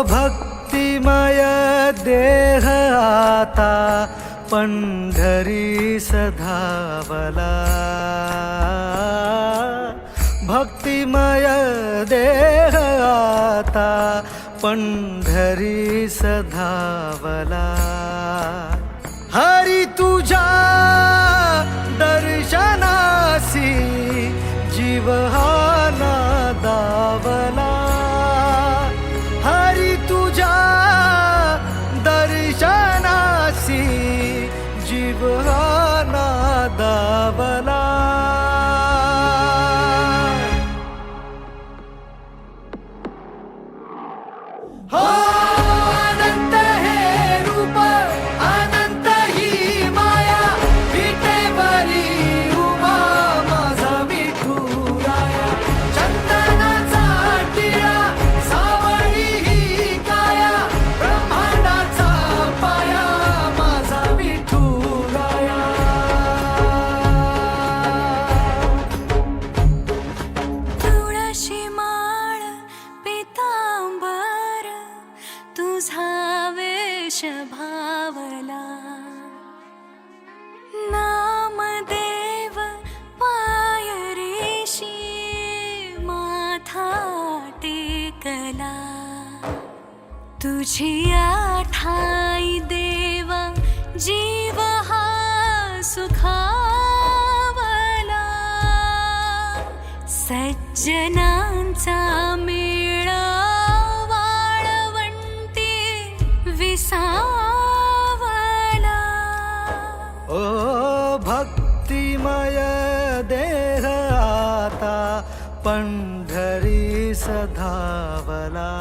भक्तिमय देह आता पंढरी सधावला, भक्तिमय देह आता पंढरी सधावला। हरी तुझ्या दर्शनासी जीव हा नादावला, हरी तुझ्या दर्शनासी जीव हा नादावला। अनंत हे रूप अनंत ही माया, विटेवरी उभा माझा विठुराया। चंदनाचा टिळा सावळी ही काया, ब्रह्मांडाचा पाया माझा विठुराया। तुळशी माळ पितांबर तुझा वेश भावला, नामदेव पायरीशी माथा टेकला। तुझी आठाई देवा जीव हा सुखावला, सज्जनांचा मेळा वाळवंटी विसावला। ओ भक्तिमय देह आता पंढरी सधावला।